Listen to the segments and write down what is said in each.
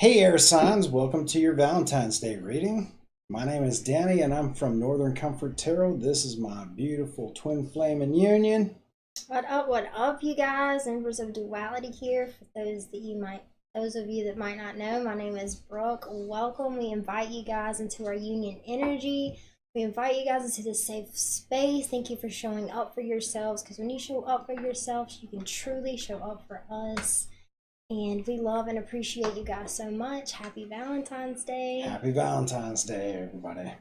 Hey, air signs, welcome to your Valentine's Day reading. My name is Danny and I'm from Northern Comfort Tarot. This is my beautiful twin flame in union. What up, you guys? Members of Duality here. For those of you that might not know, my name is Brooke. Welcome. We invite you guys into our union energy. We invite you guys into this safe space. Thank you for showing up for yourselves, because when you show up for yourselves, you can truly show up for us. And we love and appreciate you guys so much. Happy Valentine's Day. Happy Valentine's Day, everybody.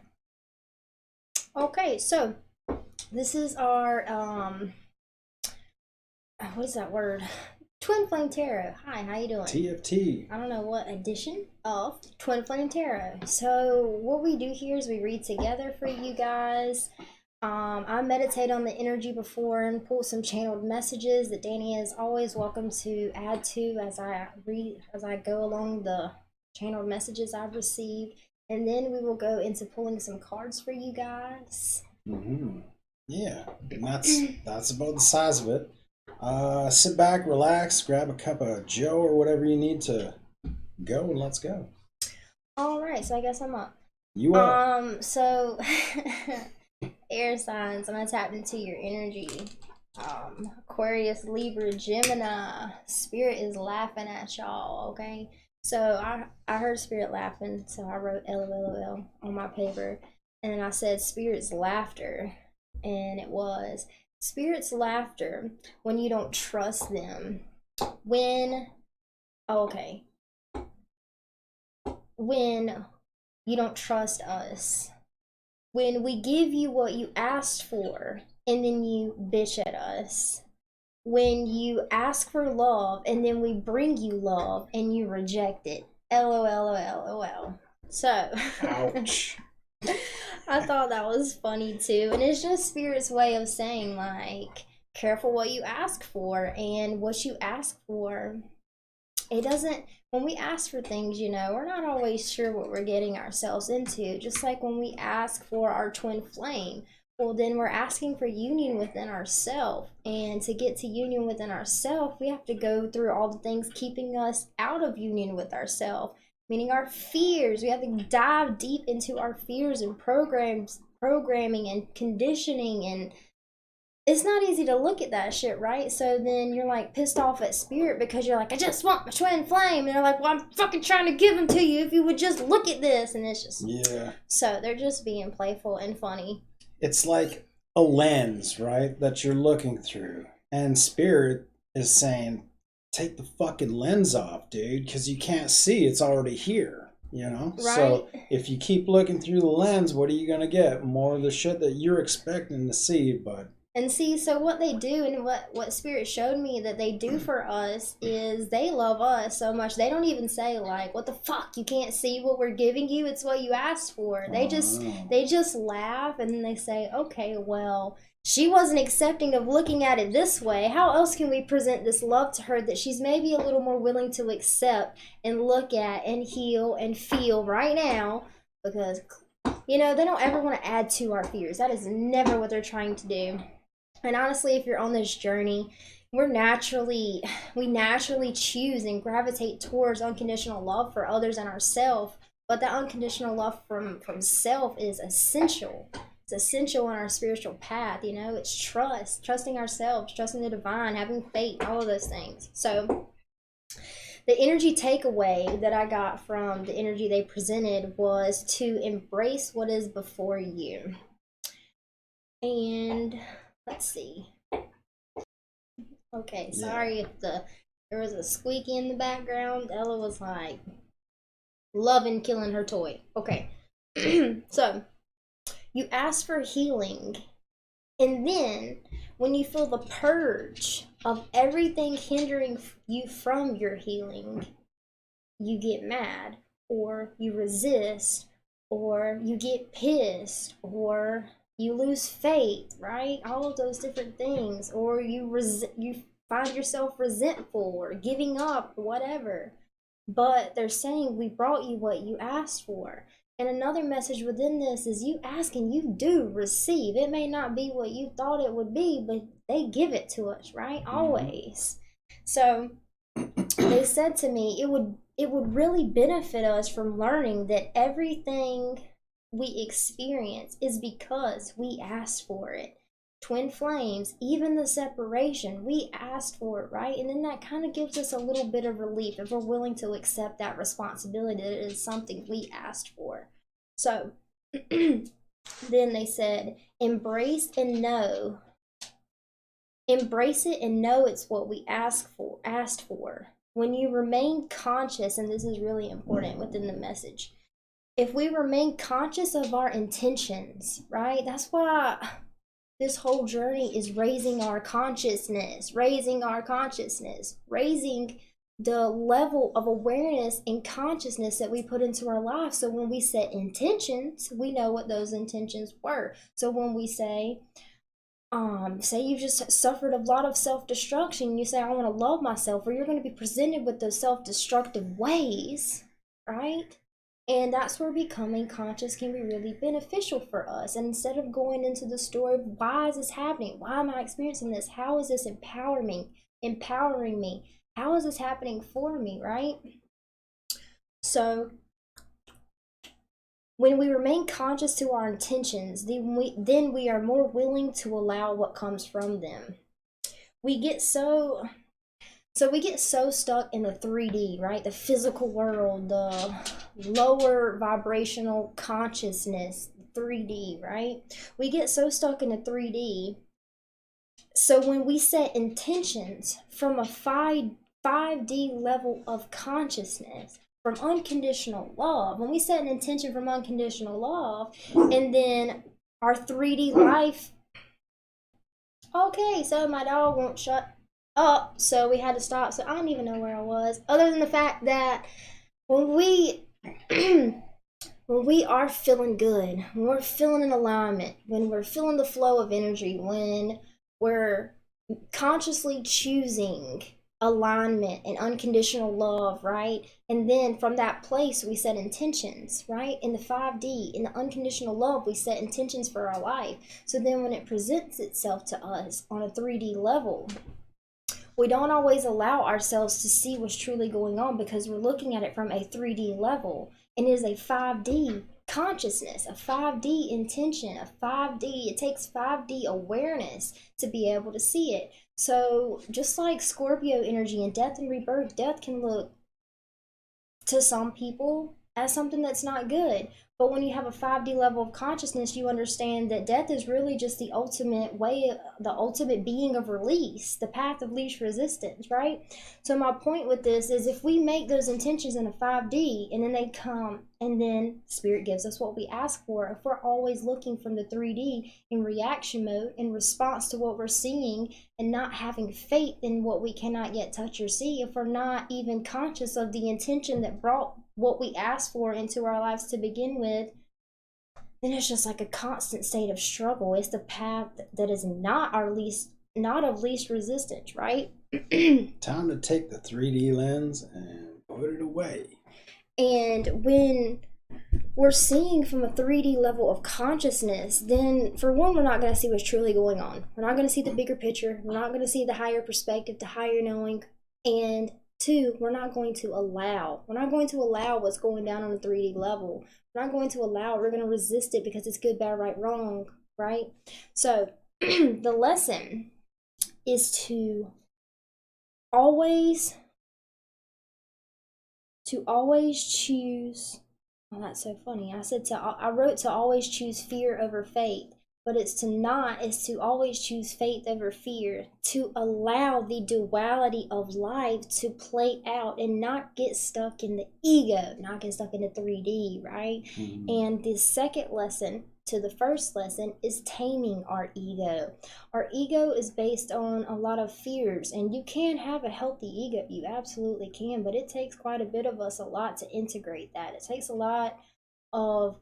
Okay, so this is our what is that word? Twin Flame Tarot. Hi, how you doing? TFT. I don't know what edition of Twin Flame Tarot. So what we do here is we read together for you guys. I meditate on the energy before and pull some channeled messages that Danny is always welcome to add to as I go along the channeled messages I've received. And then we will go into pulling some cards for you guys. Yeah, and that's about the size of it. Sit back, relax, grab a cup of Joe or whatever you need to go, and let's go. All right, so I guess I'm up. You up? So air signs, I'm gonna tap into your energy. Aquarius, Libra, Gemini. Spirit is laughing at y'all, okay? So I heard Spirit laughing, so I wrote LOL on my paper, and then I said Spirit's laughter, and it was Spirit's laughter when you don't trust them. When you don't trust us. When we give you what you asked for and then you bitch at us. When you ask for love and then we bring you love and you reject it. LOL. So Ouch. I thought that was funny too. And it's just Spirit's way of saying, like, careful what you ask for, and what you ask for, it doesn't, when we ask for things, we're not always sure what we're getting ourselves into. Just like when we ask for our twin flame, well, then we're asking for union within ourselves. And to get to union within ourselves, we have to go through all the things keeping us out of union with ourselves, meaning our fears. We have to dive deep into our fears and programming and conditioning, and it's not easy to look at that shit, right? So then you're like pissed off at Spirit because you're like, I just want my twin flame. And they're like, well, I'm fucking trying to give them to you if you would just look at this. And it's just, yeah. So they're just being playful and funny. It's like a lens, right, that you're looking through. And Spirit is saying, take the fucking lens off, dude, because you can't see. It's already here, Right. So if you keep looking through the lens, what are you going to get? More of the shit that you're expecting to see, but... And see, so what they do, and what Spirit showed me that they do for us, is they love us so much. They don't even say, like, what the fuck, you can't see what we're giving you? It's what you asked for. They just laugh, and then they say, okay, well, she wasn't accepting of looking at it this way. How else can we present this love to her that she's maybe a little more willing to accept and look at and heal and feel right now? Because, they don't ever want to add to our fears. That is never what they're trying to do. And honestly, if you're on this journey, we naturally choose and gravitate towards unconditional love for others and ourselves. But that unconditional love from self is essential. It's essential on our spiritual path. It's trusting ourselves, trusting the divine, having faith, all of those things. So the energy takeaway that I got from the energy they presented was to embrace what is before you. And let's see. Okay, sorry if there was a squeaky in the background. Ella was like loving killing her toy. Okay. So you ask for healing, and then when you feel the purge of everything hindering you from your healing, you get mad, or you resist, or you get pissed, or you lose faith, right? All of those different things. Or you find yourself resentful or giving up or whatever. But they're saying, we brought you what you asked for. And another message within this is, you ask and you do receive. It may not be what you thought it would be, but they give it to us, right? Always. So they said to me it would really benefit us from learning that everything we experience is because we asked for it. Twin flames, even the separation, we asked for it, right? And then that kind of gives us a little bit of relief if we're willing to accept that responsibility that it is something we asked for. So then they said, embrace it and know it's what we asked for. When you remain conscious, and this is really important within the message, if we remain conscious of our intentions, right? That's why this whole journey is raising our consciousness, raising the level of awareness and consciousness that we put into our life. So when we set intentions, we know what those intentions were. So when we say you just suffered a lot of self-destruction, you say, I want to love myself, or you're going to be presented with those self-destructive ways, right? And that's where becoming conscious can be really beneficial for us. And instead of going into the story of why is this happening? Why am I experiencing this? How is this empowering me? How is this happening for me, right? So when we remain conscious to our intentions, then we are more willing to allow what comes from them. We get so stuck in the 3D, right? The physical world, the lower vibrational consciousness, 3D, right? We get so stuck in the 3D. So when we set intentions from a 5D level of consciousness, from unconditional love, when we set an intention from unconditional love, and then our 3D life, okay, so my dog won't shut up, so we had to stop. So I don't even know where I was, other than the fact that when we when we are feeling good, when we're feeling in alignment, when we're feeling the flow of energy, when we're consciously choosing alignment and unconditional love, right? And then from that place we set intentions, right? In the 5D, in the unconditional love, we set intentions for our life. So then when it presents itself to us on a 3D level, we don't always allow ourselves to see what's truly going on because we're looking at it from a 3D level, and it is a 5D consciousness, a 5D intention, it takes 5D awareness to be able to see it. So just like Scorpio energy and death and rebirth, death can look to some people as something that's not good. But when you have a 5D level of consciousness, you understand that death is really just the ultimate way, the ultimate being of release, the path of least resistance, right? So my point with this is if we make those intentions in a 5D and then they come and then Spirit gives us what we ask for, if we're always looking from the 3D in reaction mode in response to what we're seeing and not having faith in what we cannot yet touch or see, if we're not even conscious of the intention that brought what we asked for into our lives to begin with, then it's just like a constant state of struggle. It's the path that is not of least resistance, right? Time to take the 3D lens and put it away. And when we're seeing from a 3D level of consciousness, then for one, we're not going to see what's truly going on. We're not going to see the bigger picture. We're not going to see the higher perspective, the higher knowing. And two, we're going to allow what's going down on a 3D level. We're not going to allow it. We're going to resist it because it's good, bad, right, wrong, right? So the lesson is to always choose. Oh, that's so funny. I wrote to always choose fear over faith. But it's to always choose faith over fear, to allow the duality of life to play out and not get stuck in the ego, not get stuck in the 3D, right? Mm-hmm. And the second lesson to the first lesson is taming our ego. Our ego is based on a lot of fears, and you can have a healthy ego, you absolutely can, but it takes quite a bit of us, a lot to integrate that. It takes a lot of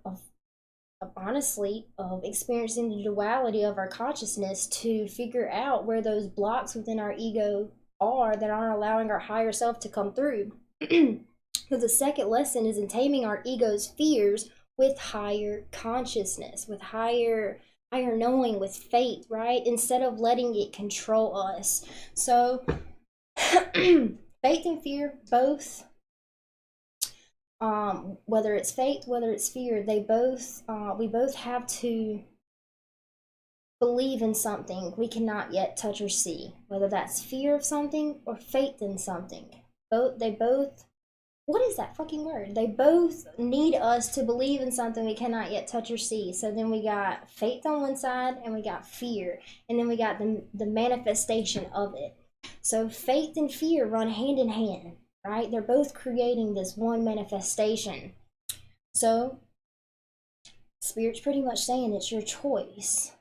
honestly, of experiencing the duality of our consciousness to figure out where those blocks within our ego are that aren't allowing our higher self to come through. So the second lesson is in taming our ego's fears with higher consciousness, with higher knowing, with faith, right? Instead of letting it control us. So Faith and fear both, whether it's faith, whether it's fear, they both, we both have to believe in something we cannot yet touch or see, whether that's fear of something or faith in something. They both, what is that fucking word? They both need us to believe in something we cannot yet touch or see. So then we got faith on one side and we got fear, and then we got the manifestation of it. So faith and fear run hand in hand, right? They're both creating this one manifestation. So Spirit's pretty much saying it's your choice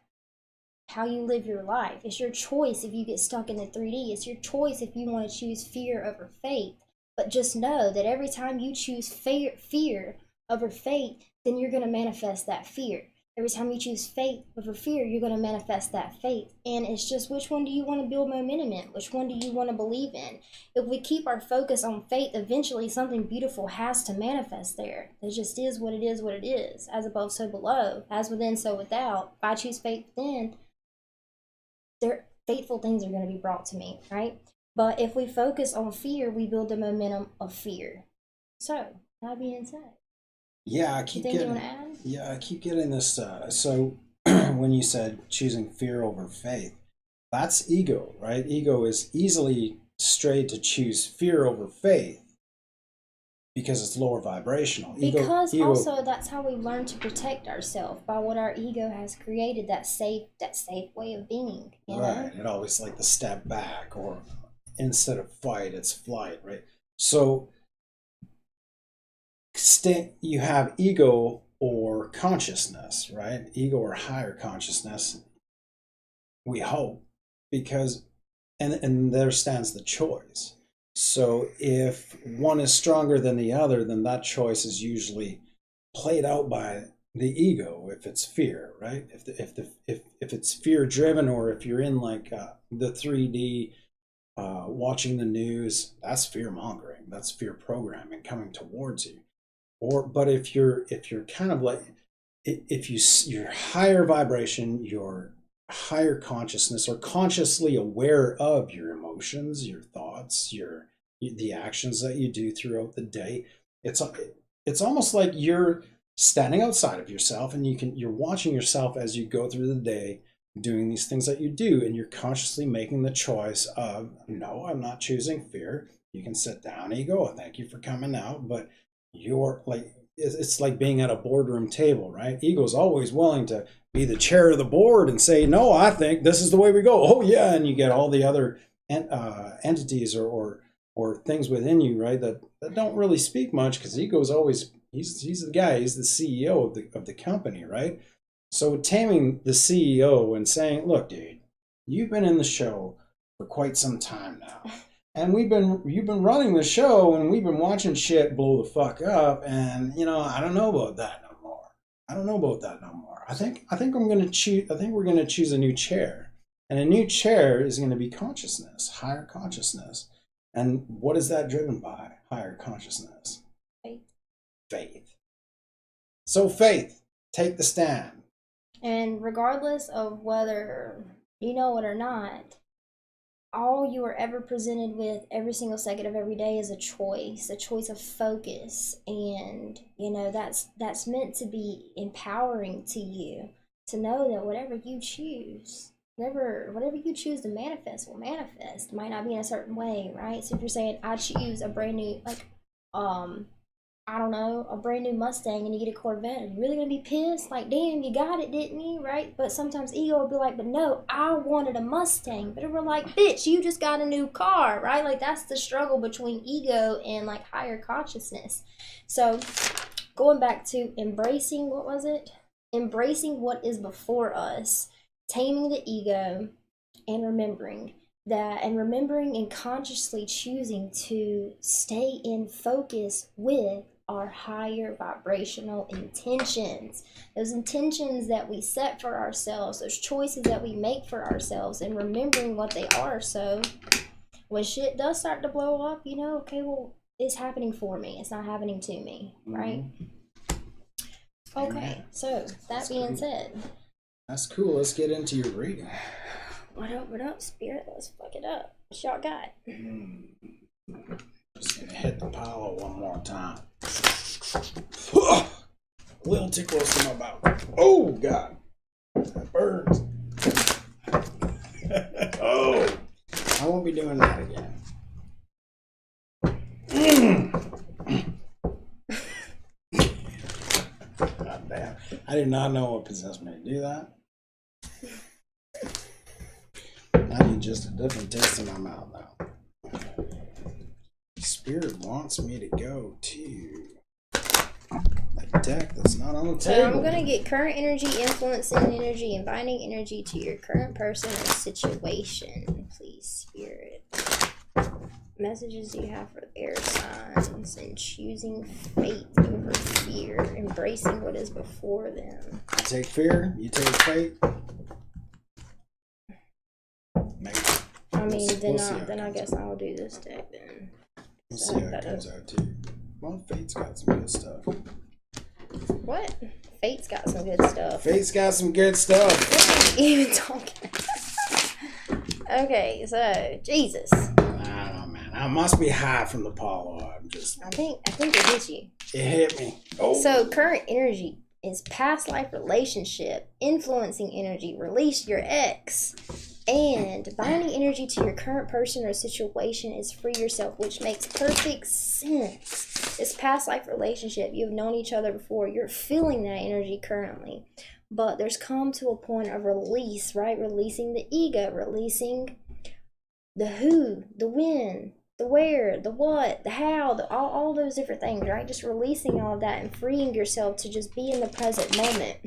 how you live your life. It's your choice if you get stuck in the 3D. It's your choice if you want to choose fear over faith. But just know that every time you choose fear over faith, then you're going to manifest that fear. Every time you choose faith over fear, you're going to manifest that faith. And it's just, which one do you want to build momentum in? Which one do you want to believe in? If we keep our focus on faith, eventually something beautiful has to manifest there. It just is what it is, what it is. As above, so below. As within, so without. If I choose faith within, faithful things are going to be brought to me, right? But if we focus on fear, we build the momentum of fear. So, that being said, yeah, I keep getting this. So, when you said choosing fear over faith, that's ego, right? Ego is easily strayed to choose fear over faith because it's lower vibrational. Because also that's how we learn to protect ourselves, by what our ego has created, that safe way of being. You know? It always like the step back, or instead of fight, it's flight, right? So you have ego or consciousness, right? Ego or higher consciousness, we hope, because and there stands the choice. So if one is stronger than the other, then that choice is usually played out by the ego. If it's fear, right? If it's fear driven, or if you're in like the 3D, watching the news, that's fear mongering. That's fear programming coming towards you. But if you're kind of like, if your higher vibration, your higher consciousness, or consciously aware of your emotions, your thoughts, the actions that you do throughout the day, it's almost like you're standing outside of yourself, and you're watching yourself as you go through the day doing these things that you do, and you're consciously making the choice of, no, I'm not choosing fear. You can sit down, ego, thank you for coming out, but you're like, it's like being at a boardroom table, right? Ego's always willing to be the chair of the board and say, no, I think this is the way we go. Oh yeah, and you get all the other entities or things within you, right, that don't really speak much, because ego's always, he's the guy, he's the CEO of the company, right? So taming the CEO and saying, look, dude, you've been in the show for quite some time now. And you've been running the show, and we've been watching shit blow the fuck up, and I don't know about that no more. I think we're gonna choose a new chair. And a new chair is gonna be consciousness, higher consciousness. And what is that driven by? Higher consciousness. Faith. So faith, take the stand. And regardless of whether you know it or not, all you are ever presented with every single second of every day is a choice of focus. And that's meant to be empowering to you, to know that whatever you choose to manifest will manifest. It might not be in a certain way, right? So if you're saying, I choose a brand new, like I don't know, a brand new Mustang, and you get a Corvette, are you really gonna be pissed? Like, damn, you got it, didn't you? Right? But sometimes ego will be like, but no, I wanted a Mustang. But we're like, bitch, you just got a new car, right? Like, that's the struggle between ego and like higher consciousness. So going back to embracing, what was it? Embracing what is before us, taming the ego, and remembering and consciously choosing to stay in focus with our higher vibrational intentions, those intentions that we set for ourselves, those choices that we make for ourselves, and remembering what they are. So when shit does start to blow up, okay, well, it's happening for me, it's not happening to me, right? Okay, so that being said, that's cool. Let's get into your reading. What up, Spirit? Let's fuck it up. What y'all got? Just gonna hit the palo one more time. A little too close to my mouth. Oh God, that burns. Oh, I won't be doing that again. God damn, I do not know what possessed me to do that. I need just a different taste in my mouth now. Spirit wants me to go to a deck that's not on the table. So I'm gonna get current energy, influencing energy, and binding energy to your current person or situation. Please, Spirit. Messages you have for air signs and choosing fate over fear, embracing what is before them. I take fear, you take fate. Maybe. I mean, We'll see how then it I comes guess I'll do this deck then. We'll see how it comes out too. Well, fate's got some good stuff. What? Fate's got some good stuff. Fate's got some good stuff. What are you even talking about? Okay, so Jesus. I don't know, man. I must be high from the palo. I think it hit you. It hit me. Oh. So current energy is past life relationship, influencing energy, release your ex, and binding energy to your current person or situation is free yourself, which makes perfect sense. It's past life relationship. You've known each other before. You're feeling that energy currently. But there's come to a point of release, right? Releasing the ego, releasing the who, the when, the where, the what, the how, all those different things, right? Just releasing all of that and freeing yourself to just be in the present moment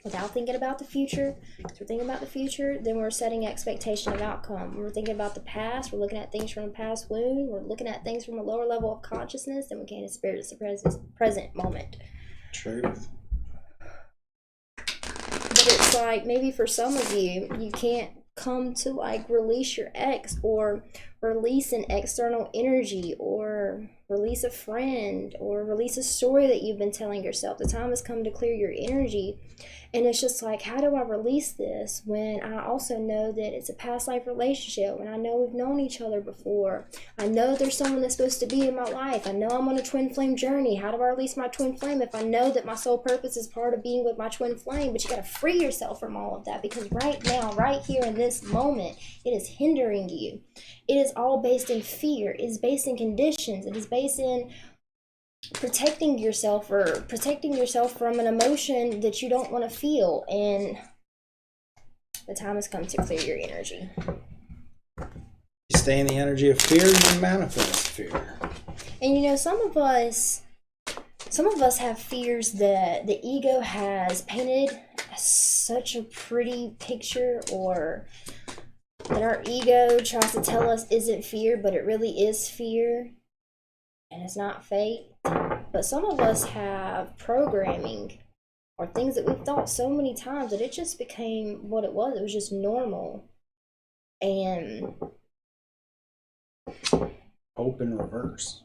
without thinking about the future. If we're thinking about the future, then we're setting expectation of outcome. When we're thinking about the past, we're looking at things from a past wound. We're looking at things from a lower level of consciousness, then we can't experience the present moment. Truth. But it's like, maybe for some of you, you can't come to like release your ex or release an external energy or release a friend or release a story that you've been telling yourself. The time has come to clear your energy. And it's just like, how do I release this when I also know that it's a past life relationship, when I know we've known each other before? I know there's someone that's supposed to be in my life. I know I'm on a twin flame journey. How do I release my twin flame if I know that my soul purpose is part of being with my twin flame? But you got to free yourself from all of that, because right now, right here in this moment, it is hindering you. It is all based in fear. It is based in conditions. It is based in protecting yourself from an emotion that you don't want to feel. And the time has come to clear your energy. You stay in the energy of fear, you manifest fear. And you know, some of us have fears that the ego has painted as such a pretty picture, or that our ego tries to tell us isn't fear, but it really is fear, and it's not fate. But some of us have programming or things that we've thought so many times that it just became what it was. It was just normal. And hope in reverse.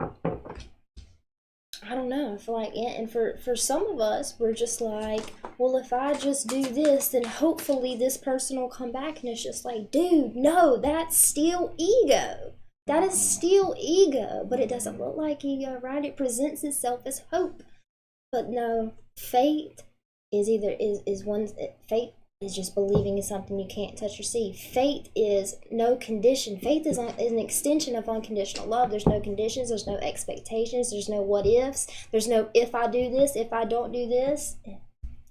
I don't know. I feel like, and for some of us, we're just like, well, if I just do this, then hopefully this person will come back. And it's just like, dude, no, that's still ego. That is still ego, but it doesn't look like ego, right? It presents itself as hope. But no, fate is fate is just believing in something you can't touch or see. Fate is no condition. Faith is an extension of unconditional love. There's no conditions, there's no expectations, there's no what ifs, there's no if I do this, if I don't do this.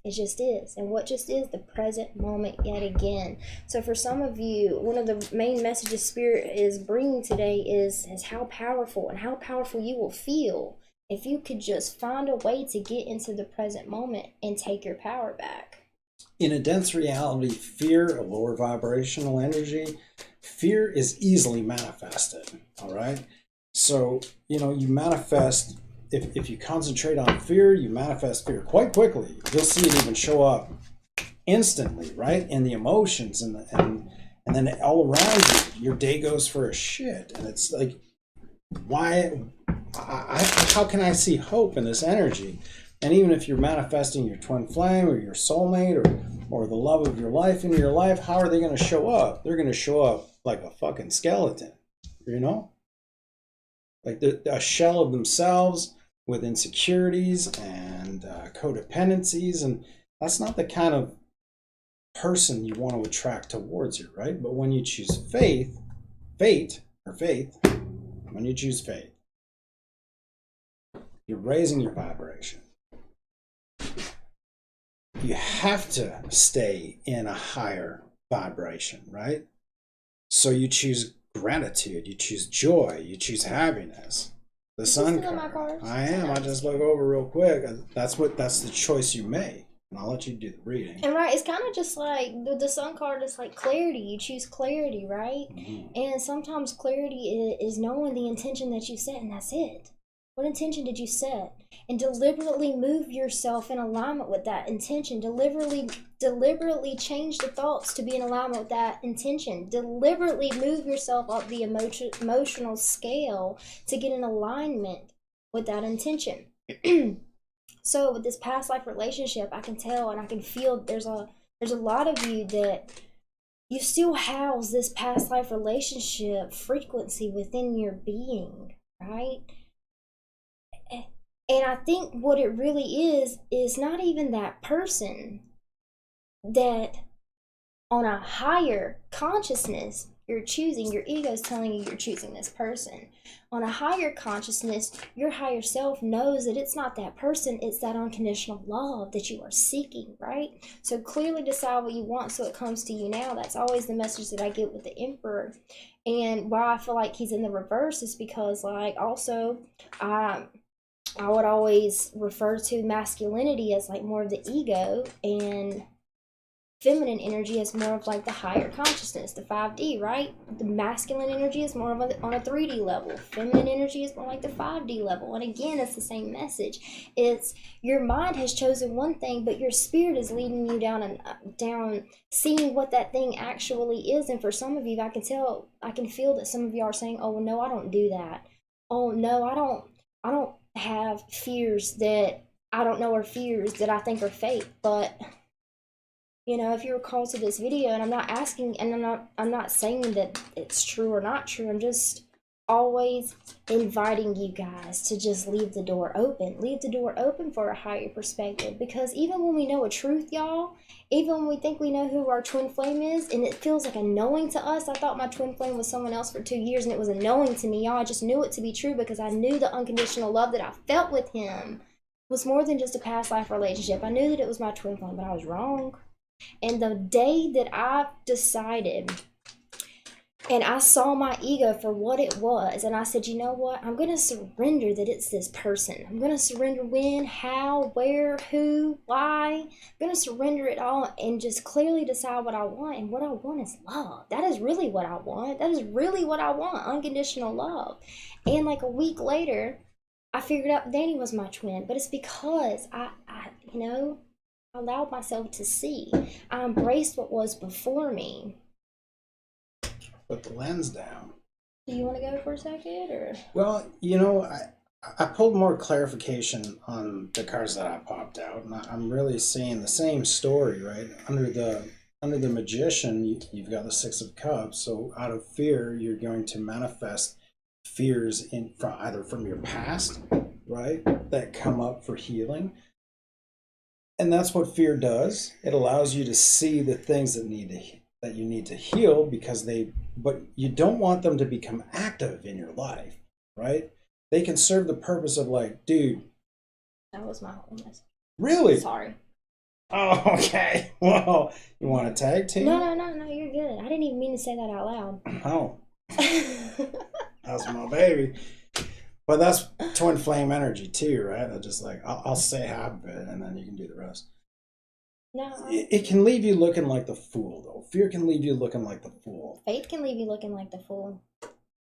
It just is. And what just is? The present moment yet again. So for some of you, one of the main messages Spirit is bringing today is how powerful you will feel if you could just find a way to get into the present moment and take your power back. In a dense reality, fear, a lower vibrational energy, fear is easily manifested, all right? So, you manifest. If you concentrate on fear, you manifest fear quite quickly. You'll see it even show up instantly, right? In the emotions and then all around you, your day goes for a shit. And it's like, why? How can I see hope in this energy? And even if you're manifesting your twin flame or your soulmate or the love of your life in your life, how are they going to show up? They're going to show up like a fucking skeleton, Like they're a shell of themselves with insecurities and codependencies, and that's not the kind of person you want to attract towards you, right? But when you choose faith, when you choose faith, you're raising your vibration. You have to stay in a higher vibration, right? So you choose gratitude, you choose joy, you choose happiness. The sun card. I am. I just look over real quick. That's the choice you make. And I'll let you do the reading. And right, it's kind of just like the sun card is like clarity. You choose clarity, right? Mm-hmm. And sometimes clarity is knowing the intention that you set, and that's it. What intention did you set? And deliberately move yourself in alignment with that intention. Deliberately change the thoughts to be in alignment with that intention. Deliberately move yourself up the emotional scale to get in alignment with that intention. So with this past life relationship, I can tell and I can feel there's a lot of you that you still house this past life relationship frequency within your being, right? And I think what it really is not even that person that on a higher consciousness you're choosing. Your ego is telling you you're choosing this person. On a higher consciousness, your higher self knows that it's not that person, it's that unconditional love that you are seeking, right? So clearly decide what you want so it comes to you now. That's always the message that I get with the Emperor. And why I feel like he's in the reverse is because, like, also, I would always refer to masculinity as like more of the ego, and feminine energy is more of like the higher consciousness, the 5D, right? The masculine energy is more of on a 3D level. Feminine energy is more like the 5D level. And again, it's the same message. It's your mind has chosen one thing, but your spirit is leading you down, seeing what that thing actually is. And for some of you, I can feel that some of you are saying, "Oh, well, no, I don't do that. Oh, no, I don't have fears that I don't know are fears that I think are fake." But you know, if you were called to this video, and I'm not asking, and I'm not saying that it's true or not true, I'm just always inviting you guys to just leave the door open. Leave the door open for a higher perspective, because even when we know a truth, y'all, even when we think we know who our twin flame is, and it feels like a knowing to us. I thought my twin flame was someone else for 2 years, and it was a knowing to me, y'all. I just knew it to be true because I knew the unconditional love that I felt with him was more than just a past life relationship. I knew that it was my twin flame, but I was wrong. And the day that I decided and I saw my ego for what it was, and I said, you know what? I'm going to surrender that it's this person. I'm going to surrender when, how, where, who, why. I'm going to surrender it all and just clearly decide what I want. And what I want is love. That is really what I want. That is really what I want, unconditional love. And like a week later, I figured out Danny was my twin. But it's because I allowed myself to see. I embraced what was before me. Put the lens down. Do you want to go for a second, or? Well, I pulled more clarification on the cards that I popped out, and I'm really seeing the same story, right? Under the Magician, you've got the Six of Cups. So out of fear, you're going to manifest fears either from your past, right, that come up for healing. And that's what fear does. It allows you to see the things that you need to heal, but you don't want them to become active in your life, right? They can serve the purpose of like, dude. That was my whole message. Really? Sorry. Oh, okay. Well, you want to tag team? No, you're good. I didn't even mean to say that out loud. Oh. That's my baby. But that's twin flame energy too, right? I just like, I'll say half of it and then you can do the rest. No. It can leave you looking like the fool, though. Fear can leave you looking like the fool. Faith can leave you looking like the fool.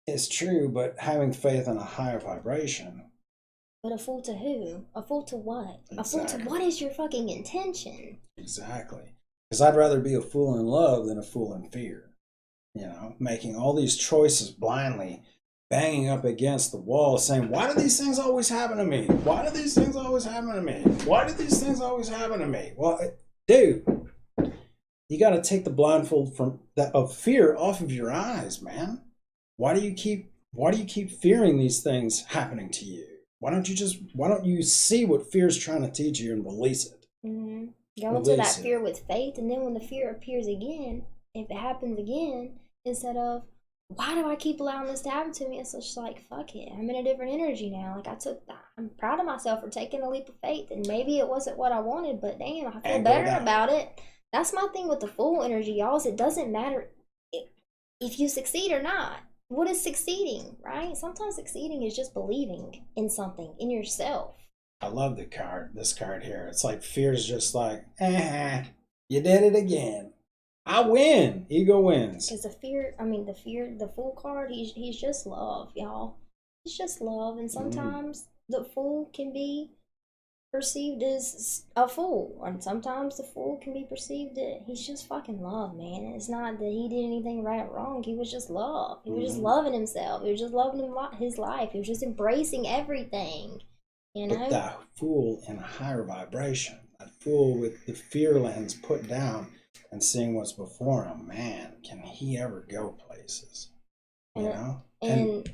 It's true, but having faith in a higher vibration. But a fool to who? A fool to what? Exactly. A fool to what is your fucking intention? Exactly. Because I'd rather be a fool in love than a fool in fear. You know, making all these choices blindly, banging up against the wall saying, why do these things always happen to me? Why do these things always happen to me? Why do these things always happen to me? Well, dude, you got to take the blindfold of fear off of your eyes, man. Why do you keep Why do you keep fearing these things happening to you? Why don't you see what fear is trying to teach you and release it? Mm-hmm. Go into that fear with faith, and then when the fear appears again, if it happens again, instead of, why do I keep allowing this to happen to me? It's just like, fuck it. I'm in a different energy now. Like, I'm proud of myself for taking a leap of faith, and maybe it wasn't what I wanted, but damn, I feel better about it. That's my thing with the Fool energy, y'all, is it doesn't matter if you succeed or not. What is succeeding, right? Sometimes succeeding is just believing in something, in yourself. I love this card here. It's like fear's just like, you did it again. I win. Ego wins. Because the Fool card, he's just love, y'all. He's just love, and sometimes the Fool can be perceived as a fool, and sometimes the Fool can be perceived that he's just fucking love, man. It's not that he did anything right or wrong. He was just love. He was just loving himself. He was just loving his life. He was just embracing everything. You know? But that Fool in a higher vibration, that Fool with the fear lens put down and seeing what's before him, man, can he ever go places? You know? And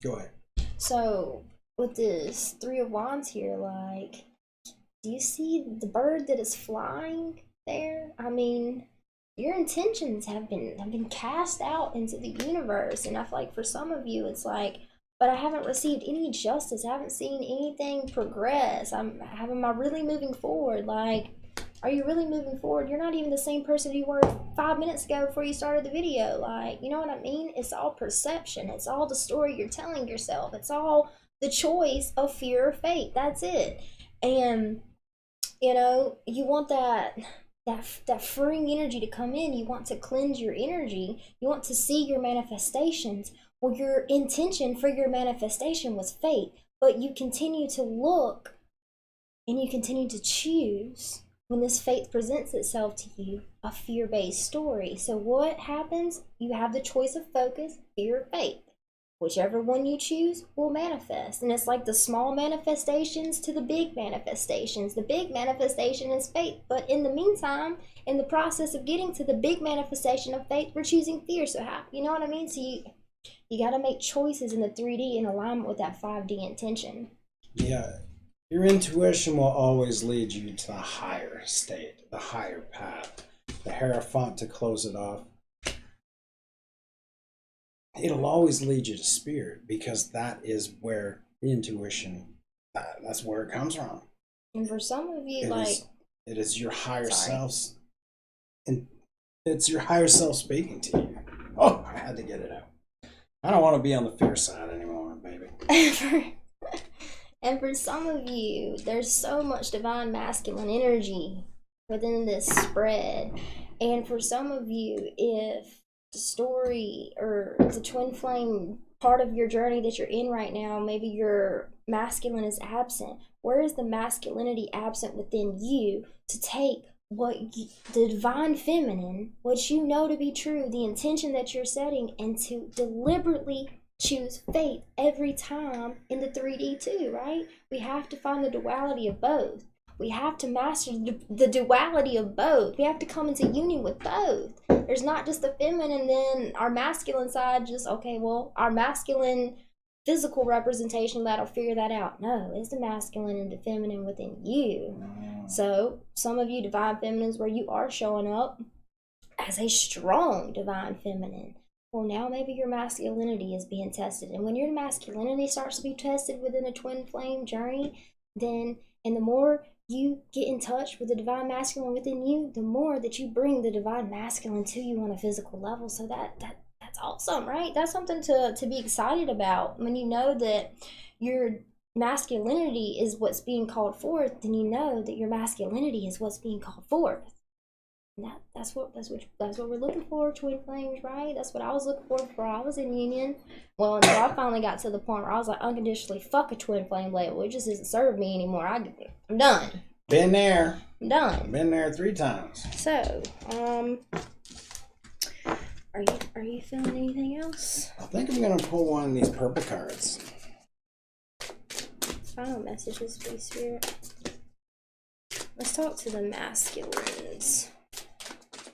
go ahead. So with this Three of Wands here, like, do you see the bird that is flying there? I mean, your intentions have been cast out into the universe, and I feel like for some of you it's like, but I haven't received any justice. I haven't seen anything progress. Am I really moving forward? Like, are you really moving forward? You're not even the same person you were 5 minutes ago before you started the video. Like, you know what I mean? It's all perception. It's all the story you're telling yourself. It's all the choice of fear or fate. That's it. And, you know, you want that freeing energy to come in. You want to cleanse your energy. You want to see your manifestations. Well, your intention for your manifestation was fate, but you continue to look and you continue to choose, when this fate presents itself to you, a fear-based story. So what happens? You have the choice of focus, fear, or faith. Whichever one you choose will manifest. And it's like the small manifestations to the big manifestations. The big manifestation is faith. But in the meantime, in the process of getting to the big manifestation of faith, we're choosing fear. So how, you know what I mean? So you got to make choices in the 3D in alignment with that 5D intention. Yeah. Your intuition will always lead you to the higher state, the higher path. The Hierophant to close it off. It'll always lead you to spirit, because that is where the intuition, that's where it comes from. And for some of you, it is your higher self, and it's your higher self speaking to you. Oh, I had to get it out. I don't want to be on the fear side anymore, baby. And for some of you, there's so much divine masculine energy within this spread. And for some of you, if the story or the twin flame part of your journey that you're in right now, maybe your masculine is absent. Where is the masculinity absent within you to take the divine feminine, what you know to be true, the intention that you're setting, and to deliberately choose faith every time in the 3D too, right? We have to find the duality of both. We have to master the duality of both. We have to come into union with both. There's not just the feminine and then our masculine side, just, okay, well, our masculine physical representation that'll figure that out. No, it's the masculine and the feminine within you. So some of you divine feminines, where you are showing up as a strong divine feminine, well, now maybe your masculinity is being tested. And when your masculinity starts to be tested within a twin flame journey, then, and the more you get in touch with the divine masculine within you, the more that you bring the divine masculine to you on a physical level. So that's awesome, right? That's something to be excited about. When you know that your masculinity is what's being called forth, then you know that your masculinity is what's being called forth. And that's what we're looking for, twin flames, right? That's what I was looking for before I was in union. Well, until I finally got to the point where I was like, unconditionally, fuck a twin flame label. It just doesn't serve me anymore. I'm done. Been there. I'm done. Been there 3 times. So, are you feeling anything else? I think I'm gonna pull one of these purple cards. Final messages, please, Spirit. Let's talk to the masculines.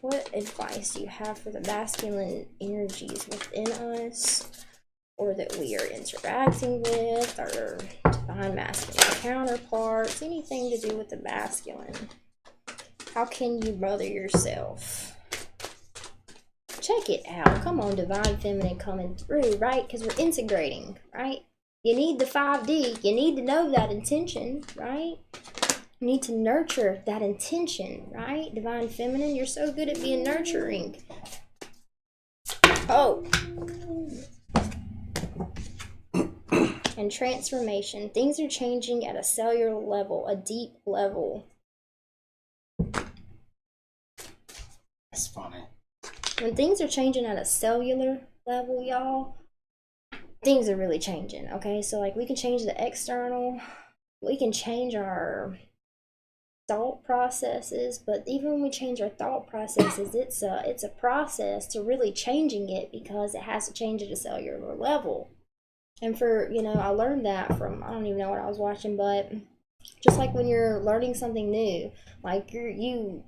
What advice do you have for the masculine energies within us? or that we are interacting with, or divine masculine counterparts, anything to do with the masculine. How can you mother yourself? Check it out. Come on, divine feminine coming through, right? Because we're integrating, right? You need the 5D. You need to know that intention, right? You need to nurture that intention, right? Divine feminine, you're so good at being nurturing. Oh. And transformation. Things are changing at a cellular level, a deep level. That's funny. When things are changing at a cellular level, y'all, things are really changing, okay? So, like, we can change the external. We can change our thought processes, but even when we change our thought processes, it's a process to really changing it, because it has to change at a cellular level. And for, I learned that from, I don't even know what I was watching, but just like when you're learning something new, like you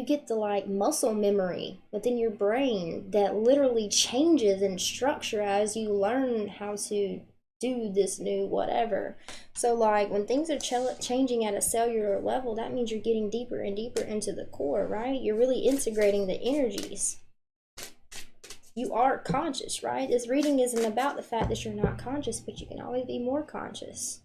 get the like muscle memory within your brain that literally changes in structure as you learn how to do this new whatever. So like when things are changing at a cellular level, that means you're getting deeper and deeper into the core, right? You're really integrating the energies. You are conscious, right? This reading isn't about the fact that you're not conscious, but you can always be more conscious.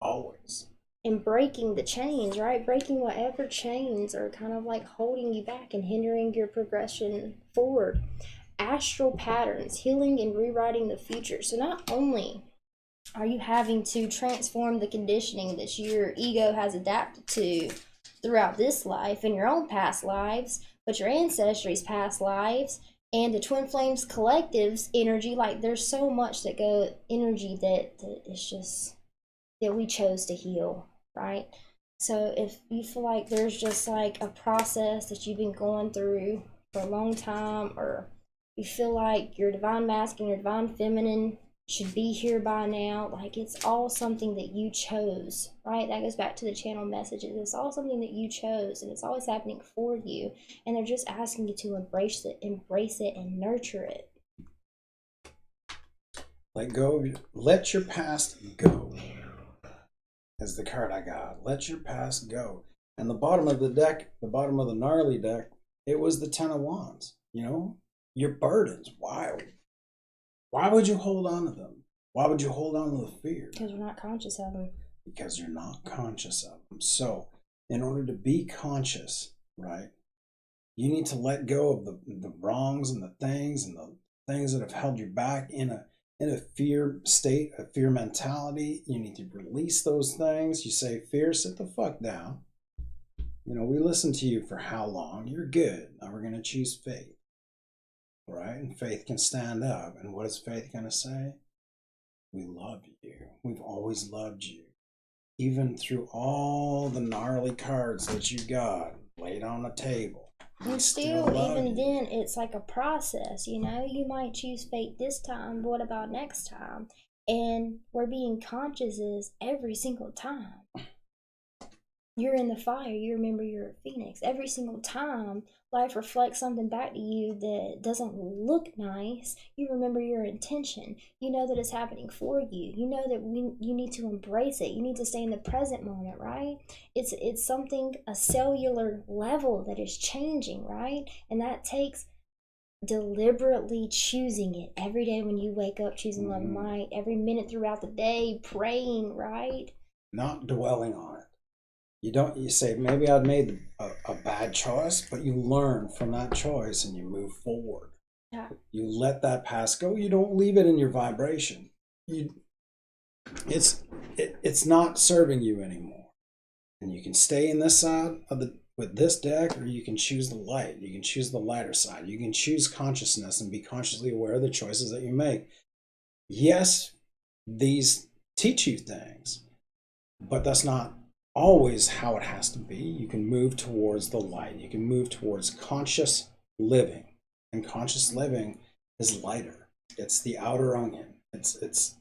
Always. And breaking the chains, right? Breaking whatever chains are kind of like holding you back and hindering your progression forward. Astral patterns, healing and rewriting the future. So not only are you having to transform the conditioning that your ego has adapted to throughout this life and your own past lives, but your ancestry's past lives and the Twin Flames Collective's energy. Like there's so much energy that is just that we chose to heal, right? So if you feel like there's just like a process that you've been going through for a long time, or you feel like your divine masculine, your divine feminine should be here by now, like it's all something that you chose, right? That goes back to the channel messages. It's all something that you chose, and it's always happening for you, and they're just asking you to embrace it and nurture it. Let your past go. Is the card I got. Let your past go. And the bottom of the deck, the bottom of the gnarly deck, it was the 10 of Wands. Your burdens. Why would you hold on to them? Why would you hold on to the fear? Because we're not conscious of them. Because you're not conscious of them. So, in order to be conscious, right, you need to let go of the wrongs and the things that have held you back in a fear state, a fear mentality. You need to release those things. You say, fear, sit the fuck down. We listened to you for how long? You're good. Now we're going to choose faith. Right? And faith can stand up. And what is faith going to say? We love you. We've always loved you. Even through all the gnarly cards that you got laid on the table. And still, even then, it's like a process, you might choose fate this time, but what about next time? And we're being conscious is every single time you're in the fire, you remember you're a phoenix. Every single time life reflects something back to you that doesn't look nice, you remember your intention. You know that it's happening for you. You know that you need to embrace it. You need to stay in the present moment, right? It's something, a cellular level that is changing, right? And that takes deliberately choosing it every day when you wake up, choosing love and light, every minute throughout the day, praying, right? Not dwelling on it. You say, maybe I'd made a bad choice, but you learn from that choice and you move forward. Yeah. You let that past go. You don't leave it in your vibration. It's not serving you anymore. And you can stay in this side with this deck, or you can choose the light. You can choose the lighter side. You can choose consciousness and be consciously aware of the choices that you make. Yes, these teach you things, but that's not always how it has to be. You can move towards the light. You can move towards conscious living, and conscious living is lighter. It's the outer onion. It's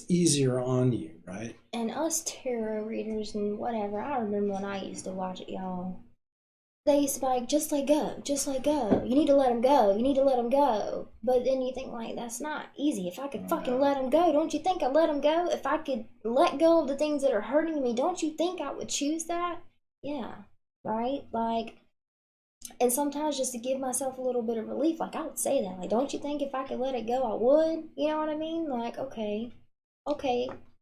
easier on you, right? And us tarot readers and whatever, I remember when I used to watch it, y'all. they used to be like, just let go, just let go. You need to let him go. You need to let him go. But then you think, like, that's not easy. If I could fucking let him go, don't you think I'd let him go? If I could let go of the things that are hurting me, don't you think I would choose that? Yeah, right? Like, and sometimes just to give myself a little bit of relief, like, I would say that. Like, don't you think if I could let it go, I would? You know what I mean? Like, okay,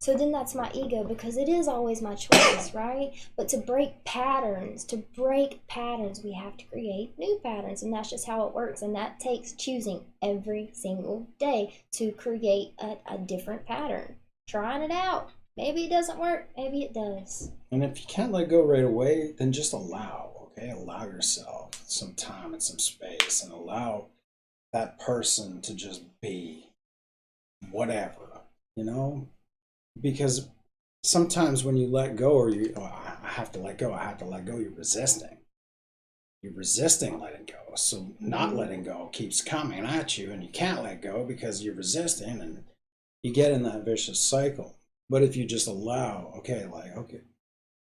so then that's my ego because it is always my choice, right? But to break patterns, we have to create new patterns, and that's just how it works. And that takes choosing every single day to create a different pattern, trying it out. Maybe it doesn't work, maybe it does. And if you can't let go right away, then just allow, okay? Allow yourself some time and some space and allow that person to just be whatever, you know? Because sometimes when you let go or I have to let go, I have to let go, you're resisting. You're resisting letting go. So not letting go keeps coming at you and you can't let go because you're resisting and you get in that vicious cycle. But if you just allow, okay,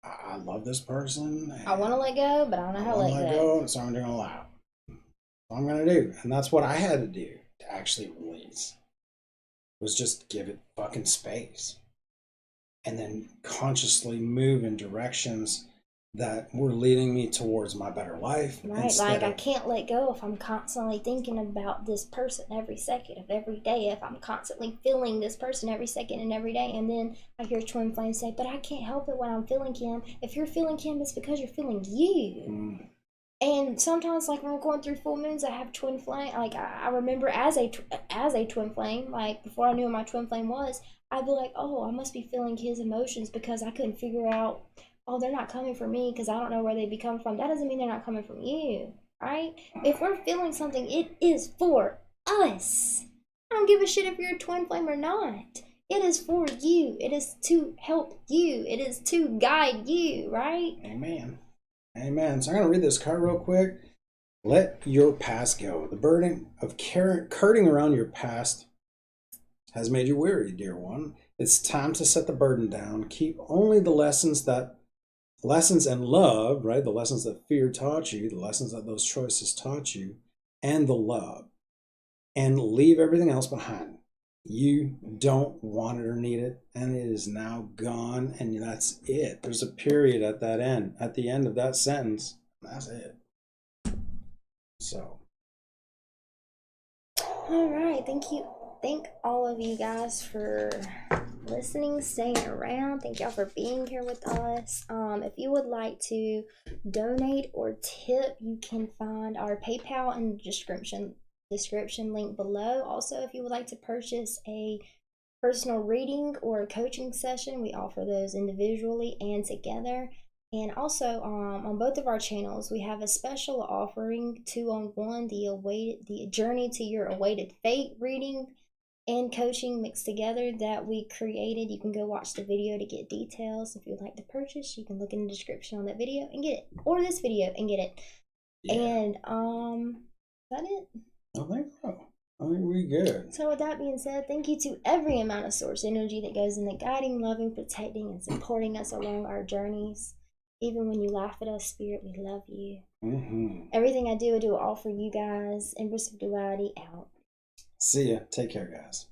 I love this person. I want to let go, but I don't know how to let go. So I'm going to allow. What I'm going to do. And that's what I had to do to actually release. Was just give it fucking space. And then consciously move in directions that were leading me towards my better life. Right, like I can't let go if I'm constantly thinking about this person every second of every day, if I'm constantly feeling this person every second and every day. And then I hear Twin Flame say, but I can't help it when I'm feeling him. If you're feeling him, it's because you're feeling you. And sometimes, like when I'm going through full moons, I have twin flame. Like I remember as a twin flame, like before I knew what my twin flame was, I'd be like, oh, I must be feeling his emotions because I couldn't figure out. Oh, they're not coming from me because I don't know where they be coming from. That doesn't mean they're not coming from you, right? If we're feeling something, it is for us. I don't give a shit if you're a twin flame or not. It is for you. It is to help you. It is to guide you, right? Amen. Amen. So I'm going to read this card real quick. Let your past go. The burden of carting around your past has made you weary, dear one. It's time to set the burden down. Keep only the lessons and love, right? The lessons that fear taught you, the lessons that those choices taught you, and the love. And leave everything else behind. You don't want it or need it, and it is now gone, and that's it. There's a period at the end of that sentence. That's it. So. All right, thank you. Thank all of you guys for listening, staying around. Thank y'all for being here with us. If you would like to donate or tip, you can find our PayPal in the description link below. Also, if you would like to purchase a personal reading or a coaching session, we offer those individually and together. And also, on both of our channels, we have a special offering 2-on-1, the Journey to Your Awaited Fate reading and coaching mixed together that we created. You can go watch the video to get details. If you would like to purchase, you can look in the description on that video and get it, or this video and get it. Yeah. And is that it? I think so. I think we're good. So with that being said, thank you to every amount of source energy that goes into guiding, loving, protecting, and supporting us along our journeys. Even when you laugh at us, Spirit, we love you. Everything I do all for you guys. Empress of Duality out. See ya. Take care, guys.